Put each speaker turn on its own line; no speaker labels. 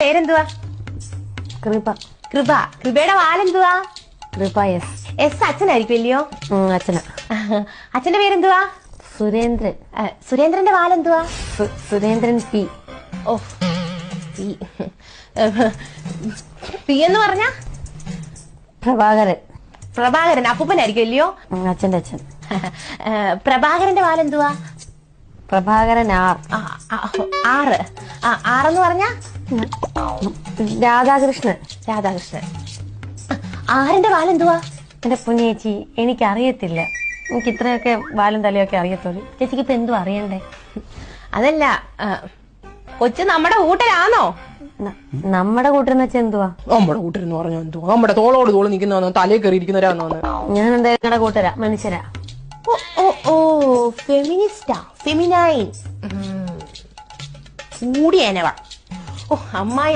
പേരെന്തുവാ?
കൃപ.
കൃപ. കൃപയുടെ വാലെന്തുവാ?
കൃപ എസ്.
എസ് അച്ഛനായിരിക്കും ഇല്ലയോ?
അച്ഛന.
അച്ഛന്റെ പേരെന്തുവാ?
സുരേന്ദ്രൻ.
സുരേന്ദ്രന്റെ വാലെന്തുവാ?
സുരേന്ദ്രൻ പി.
ഓ പി. പി എന്ന് പറഞ്ഞ
പ്രഭാകരൻ.
പ്രഭാകരൻ അപ്പൂപ്പനായിരിക്കും ഇല്ലയോ?
അച്ഛന്റെ അച്ഛൻ.
പ്രഭാകരന്റെ വാലെന്തുവാ?
പ്രഭാകരൻ ആർ.
ആറ്. ആറെന്ന് പറഞ്ഞ
രാധാകൃഷ്ണൻ.
രാധാകൃഷ്ണൻ. ആറിന്റെ വാലെന്തുവാ?
എന്റെ പൊന്നേച്ചി എനിക്കറിയത്തില്ല. എനിക്ക് ഇത്രയൊക്കെ വാലും തലയൊക്കെ അറിയത്തുള്ളൂ. ചേച്ചിക്ക് ഇപ്പൊ എന്തും അറിയണ്ടേ?
അതല്ല, കൊച്ചു നമ്മുടെ കൂട്ടരാണോ?
നമ്മുടെ കൂട്ടരെന്ന് വെച്ചാൽ എന്തുവാ?
നമ്മുടെ കൂട്ടരെന്ന് പറഞ്ഞാൽ എന്തുവാ? നമ്മുടെ തോളോട് തോള് നിൽക്കുന്നവന്നോ തലേ കയറി ഇരിക്കുന്നവരാന്നോ?
ഞാൻ എന്താ നിങ്ങളുടെ കൂട്ടരാ, മനുഷ്യരാ.
ഓ ഫെമിനിസ്റ്റാ, ഫെമിനൈൻ കൂടിയേനവാ. ഓ അമ്മായി